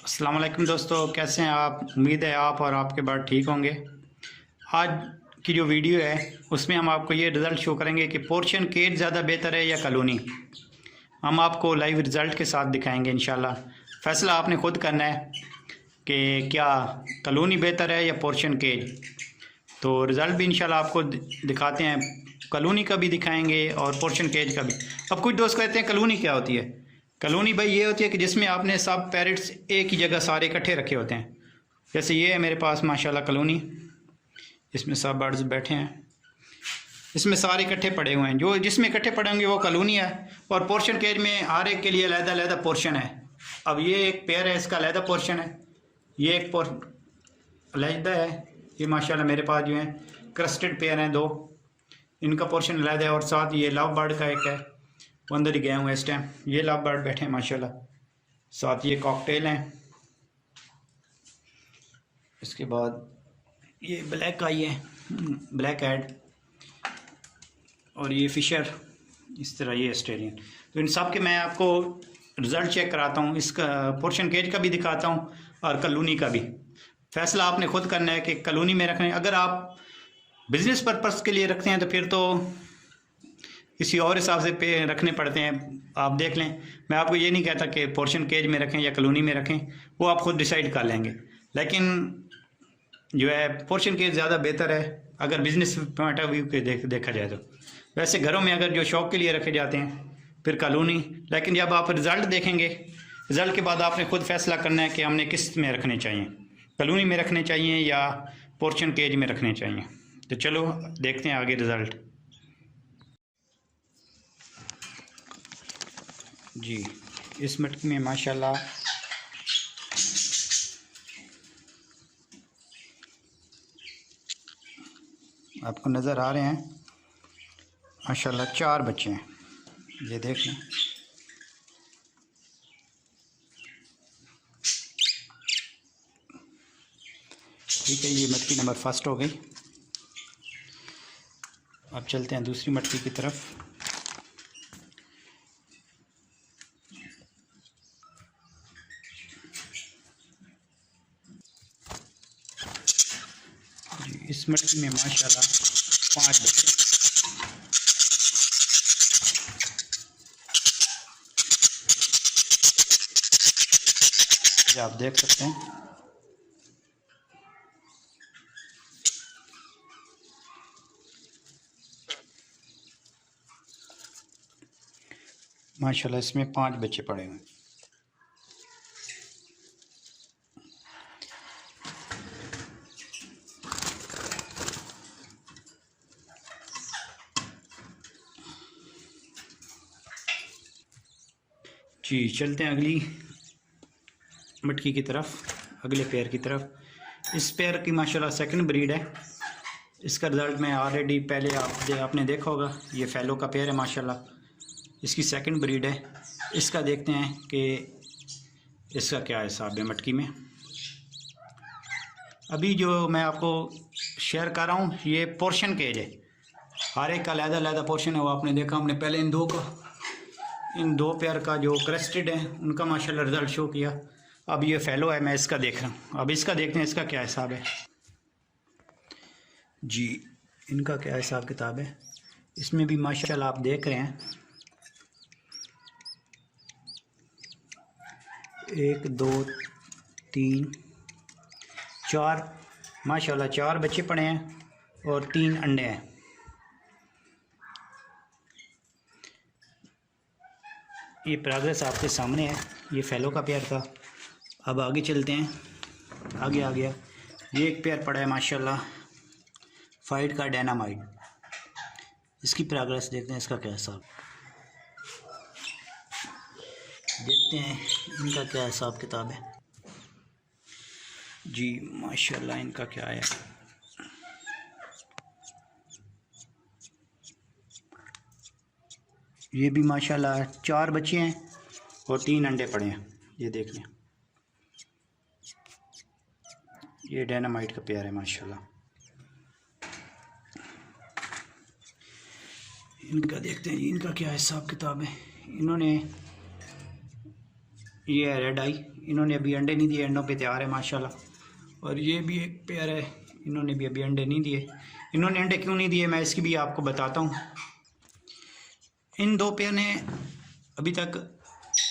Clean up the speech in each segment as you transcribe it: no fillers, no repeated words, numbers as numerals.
अस्सलाम वालेकुम दोस्तों, कैसे हैं आप। उम्मीद है आप और आपके बाद ठीक होंगे। आज की जो वीडियो है उसमें हम आपको ये रिज़ल्ट शो करेंगे कि पोर्शन केज ज़्यादा बेहतर है या कॉलोनी। हम आपको लाइव रिज़ल्ट के साथ दिखाएंगे इंशाल्लाह। फ़ैसला आपने खुद करना है कि क्या कॉलोनी बेहतर है या पोर्शन केज। तो रिज़ल्ट भी इंशाल्लाह आपको दिखाते हैं, कॉलोनी का भी दिखाएंगे और पोर्शन केज का भी। अब कुछ दोस्त कहते हैं कॉलोनी क्या होती है। कॉलोनी भाई ये होती है कि जिसमें आपने सब पैरेट्स एक ही जगह सारे इकट्ठे रखे होते हैं। जैसे ये है मेरे पास माशाल्लाह कॉलोनी, इसमें सब बर्ड्स बैठे हैं, इसमें सारे इकट्ठे पड़े हुए हैं। जो जिसमें इकट्ठे पड़े होंगे वो कॉलोनी है। और पोर्शन केज में हर एक के लिए अलहदा अलहदा पोर्शन है। अब ये एक पेयर है, इसका अलहदा पोर्शन है, ये एक अलहदा है। ये माशाल्लाह मेरे पास जो है क्रस्टेड पेयर हैं दो, इनका पोर्शन अलहदा है। और साथ ये लव बर्ड का एक है, वो अंदर ही गए हुए हैं इस टाइम। ये लव बर्ड बैठे हैं माशाल्लाह। साथ ये कॉकटेल हैं। इसके बाद ये ब्लैक आई है, ब्लैक हेड, और ये फिशर, इस तरह ये ऑस्ट्रेलियन। तो इन सब के मैं आपको रिज़ल्ट चेक कराता हूँ, इसका पोर्शन केज का भी दिखाता हूँ और कॉलोनी का भी। फ़ैसला आपने खुद करना है कि कॉलोनी में रखना है। अगर आप बिज़नेस पर्पज़ के लिए रखते हैं तो फिर तो किसी और हिसाब से पे रखने पड़ते हैं, आप देख लें। मैं आपको ये नहीं कहता कि पोर्शन केज में रखें या कॉलोनी में रखें, वो आप खुद डिसाइड कर लेंगे। लेकिन जो है पोर्शन केज ज़्यादा बेहतर है अगर बिज़नेस पॉइंट ऑफ व्यू के देखा जाए तो। वैसे घरों में अगर जो शौक़ के लिए रखे जाते हैं फिर कॉलोनी। लेकिन जब आप रिज़ल्ट देखेंगे, रिज़ल्ट के बाद आपने खुद फैसला करना है कि हमने किस में रखने चाहिए, कॉलोनी में रखने चाहिए या पोर्शन केज में रखने चाहिए। तो चलो देखते हैं आगे रिज़ल्ट। जी, इस मटकी में माशाल्लाह आपको नज़र आ रहे हैं माशाल्लाह 4 बच्चे हैं, ये देख लें। ठीक है, ये मटकी नंबर फर्स्ट हो गई। अब चलते हैं दूसरी मटकी की तरफ। इस मटकी में माशाल्लाह 5 बच्चे। ये आप देख सकते हैं। माशाल्लाह इसमें 5 बच्चे पड़े हुए हैं। जी, चलते हैं अगली मटकी की तरफ, अगले पेयर की तरफ। इस पेयर की माशाल्लाह सेकंड ब्रीड है। इसका रिज़ल्ट मैं ऑलरेडी पहले आपने देखा होगा। ये फैलो का पेयर है माशाल्लाह, इसकी सेकंड ब्रीड है। इसका देखते हैं कि इसका क्या हिसाब है मटकी में। अभी जो मैं आपको शेयर कर रहा हूँ ये पोर्शन केज है, हर एक का अलहदा अलहदा पोर्शन है। वो आपने देखा, हमने पहले इन दो पेयर का जो क्रेस्टेड है उनका माशाल्लाह रिज़ल्ट शो किया। अब ये फैलो है, मैं इसका देख रहा हूँ। अब इसका देखते हैं इसका क्या हिसाब है। जी, इनका क्या हिसाब किताब है। इसमें भी माशाल्लाह आप देख रहे हैं 1 2 3 4 माशाल्लाह 4 बच्चे पड़े हैं और 3 अंडे हैं। ये प्रोग्रेस आपके सामने है, ये फैलो का पेयर था। अब आगे चलते हैं, आगे आ गया ये एक पेयर पड़ा है माशाल्लाह फाइट का डायनामाइट। इसकी प्रोग्रेस देखते हैं, इसका क्या हिसाब देखते हैं, इनका क्या हिसाब किताब है। जी माशाल्लाह इनका क्या है। ये भी माशाल्लाह 4 बच्चे हैं और 3 अंडे पड़े हैं, ये देख लें। ये डायनामाइट का पेयर है माशाल्लाह। इनका देखते हैं इनका क्या हिसाब किताब है। इन्होंने ये है रेड आई, इन्होंने अभी अंडे नहीं दिए, अंडों पे तैयार है माशाल्लाह। और ये भी एक पेयर है, इन्होंने भी अभी अंडे नहीं दिए। इन्होंने अंडे क्यों नहीं दिए मैं इसकी भी आपको बताता हूँ। इन दो पेयर ने अभी तक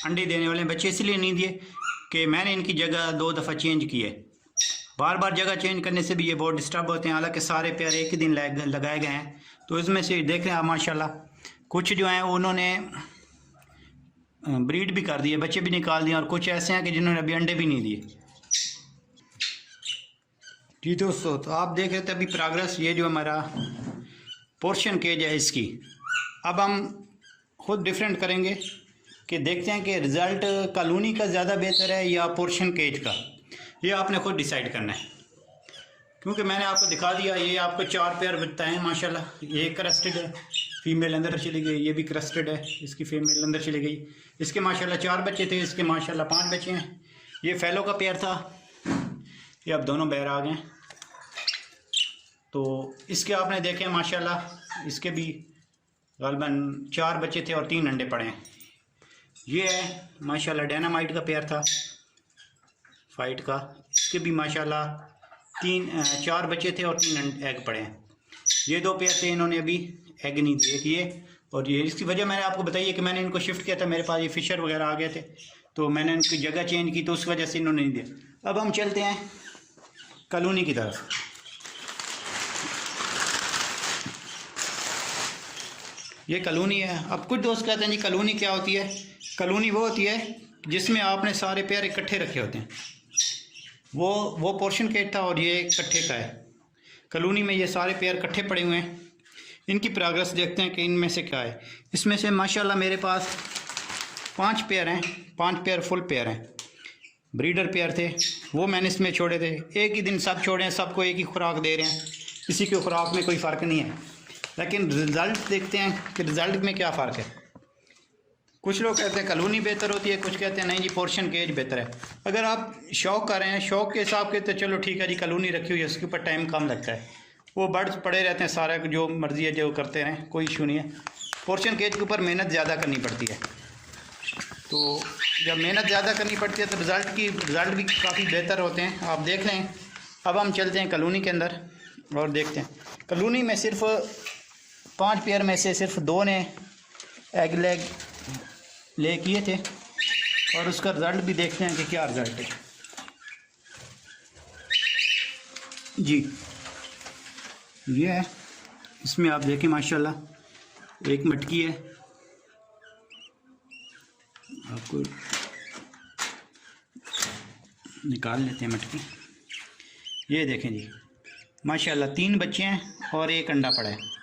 अंडे देने वाले बच्चे इसलिए नहीं दिए कि मैंने इनकी जगह 2 दफ़ा चेंज की है। बार बार जगह चेंज करने से भी ये बहुत डिस्टर्ब होते हैं। हालांकि सारे पेयर एक ही दिन लगाए गए हैं, तो इसमें से देख रहे हैं आप माशाल्लाह कुछ जो हैं उन्होंने ब्रीड भी कर दिए, बच्चे भी निकाल दिए, और कुछ ऐसे हैं कि जिन्होंने अभी अंडे भी नहीं दिए। जी दोस्तों, तो आप देख रहे थे अभी प्रोग्रेस, ये जो हमारा पोर्शन केज है इसकी। अब हम खुद डिफरेंट करेंगे कि देखते हैं कि रिज़ल्ट कॉलोनी का ज़्यादा बेहतर है या पोर्शन केज का। ये आपने खुद डिसाइड करना है, क्योंकि मैंने आपको दिखा दिया। ये आपको 4 पेयर बताए हैं माशाल्लाह। ये क्रस्टेड है, फीमेल अंदर चली गई। ये भी क्रस्टेड है, इसकी फीमेल अंदर चली गई। इसके माशाल्लाह 4 बच्चे थे, इसके माशाल्लाह 5 बच्चे हैं। ये फैलो का पेयर था, ये अब दोनों बैर आ गए। तो इसके आपने देखे माशाल्लाह, इसके भी गलबन 4 बच्चे थे और 3 अंडे पड़े हैं। ये है माशाल्लाह डायनामाइट का पेयर था, फाइट का। इसके भी माशाल्लाह 4 बच्चे थे और 3 एग पड़े हैं। ये 2 पेयर थे, इन्होंने अभी एग नहीं दिए किए। और ये इसकी वजह मैंने आपको बताई है कि मैंने इनको शिफ्ट किया था, मेरे पास ये फिशर वगैरह आ गए थे, तो मैंने इनकी जगह चेंज की, तो उस वजह से इन्होंने नहीं दिया। अब हम चलते हैं कॉलोनी की तरफ। ये कॉलोनी है। अब कुछ दोस्त कहते हैं जी कॉलोनी क्या होती है। कॉलोनी वो होती है जिसमें आपने सारे पेयर इकट्ठे रखे होते हैं। वो पोर्शन केज था और ये इकट्ठे का है। कॉलोनी में ये सारे पेयर इकट्ठे पड़े हुए हैं। इनकी प्रोग्रेस देखते हैं कि इनमें से क्या है। इसमें से माशाल्लाह मेरे पास 5 पेयर हैं, 5 पेयर फुल पेयर हैं। ब्रीडर पेयर थे, वो मैंने इसमें छोड़े थे। एक ही दिन सब छोड़े हैं, सबको एक ही खुराक दे रहे हैं, किसी की खुराक में कोई फ़र्क नहीं है। लेकिन रिज़ल्ट देखते हैं कि रिज़ल्ट में क्या फ़र्क है। कुछ लोग कहते हैं कॉलोनी बेहतर होती है, कुछ कहते हैं नहीं जी पोर्शन केज बेहतर है। अगर आप शौक कर रहे हैं, शौक के हिसाब के, तो चलो ठीक है जी कॉलोनी रखी हुई है, उसके ऊपर टाइम कम लगता है, वो बर्ड्स पड़े रहते हैं, सारा जो मर्ज़ी है जो करते रहें, कोई इशू नहीं है। पोर्शन केज के ऊपर मेहनत ज़्यादा करनी पड़ती है, तो जब मेहनत ज़्यादा करनी पड़ती है तो रिज़ल्ट भी काफ़ी बेहतर होते हैं। आप देख लें। अब हम चलते हैं कॉलोनी के अंदर और देखते हैं। कॉलोनी में सिर्फ 5 पेयर में से सिर्फ 2 ने एग लेग ले किए थे, और उसका रिज़ल्ट भी देखते हैं कि क्या रिज़ल्ट है। जी ये है, इसमें आप देखें माशाल्लाह एक मटकी है। आपको निकाल लेते हैं मटकी। ये देखें जी माशाल्लाह 3 बच्चे हैं और 1 अंडा पड़ा है।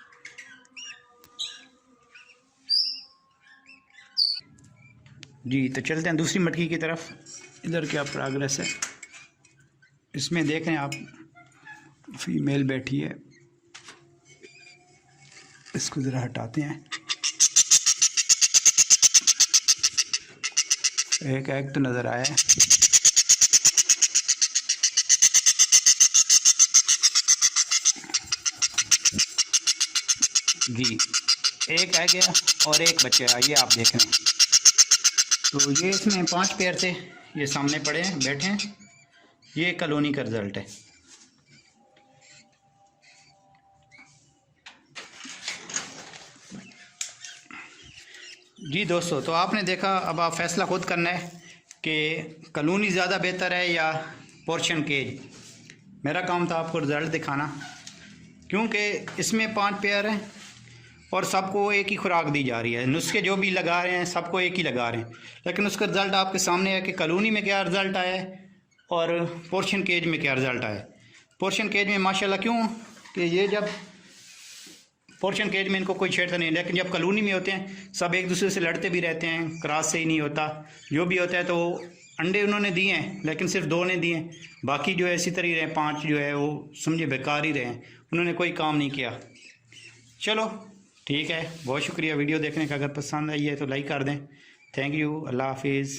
जी तो चलते हैं दूसरी मटकी की तरफ। इधर क्या प्रोग्रेस है, इसमें देख रहे हैं आप, फीमेल बैठी है। इसको ज़रा हटाते हैं। एक एग तो नज़र आया है। जी एक एग है और 1 बच्चा है, ये आप देख रहे हैं। तो ये इसमें 5 पेयर थे, ये सामने पड़े हैं, बैठे हैं। ये कॉलोनी का रिज़ल्ट है। जी दोस्तों, तो आपने देखा। अब आप फैसला खुद करना है कि कॉलोनी ज़्यादा बेहतर है या पोर्शन केज। मेरा काम था आपको रिज़ल्ट दिखाना, क्योंकि इसमें 5 पेयर हैं और सबको एक ही खुराक दी जा रही है। नुस्खे जो भी लगा रहे हैं सबको एक ही लगा रहे हैं, लेकिन उसका रिज़ल्ट आपके सामने है कि कॉलोनी में क्या रिज़ल्ट आया है और पोर्शन केज में क्या रिज़ल्ट आया है। पोर्शन केज में माशाल्लाह, क्यों कि ये जब पोर्शन केज में इनको कोई छेड़ता नहीं, लेकिन जब कॉलोनी में होते हैं सब एक दूसरे से लड़ते भी रहते हैं, क्रॉस से ही नहीं होता। जो भी होता है तो अंडे उन्होंने दिए हैं, लेकिन सिर्फ 2 ने दिए हैं, बाकी जो है इसी तरह रहे 5 जो है वो समझे बेकार ही रहे, उन्होंने कोई काम नहीं किया। चलो ठीक है, बहुत शुक्रिया वीडियो देखने का। अगर पसंद आई है तो लाइक कर दें। थैंक यू, अल्लाह हाफिज़।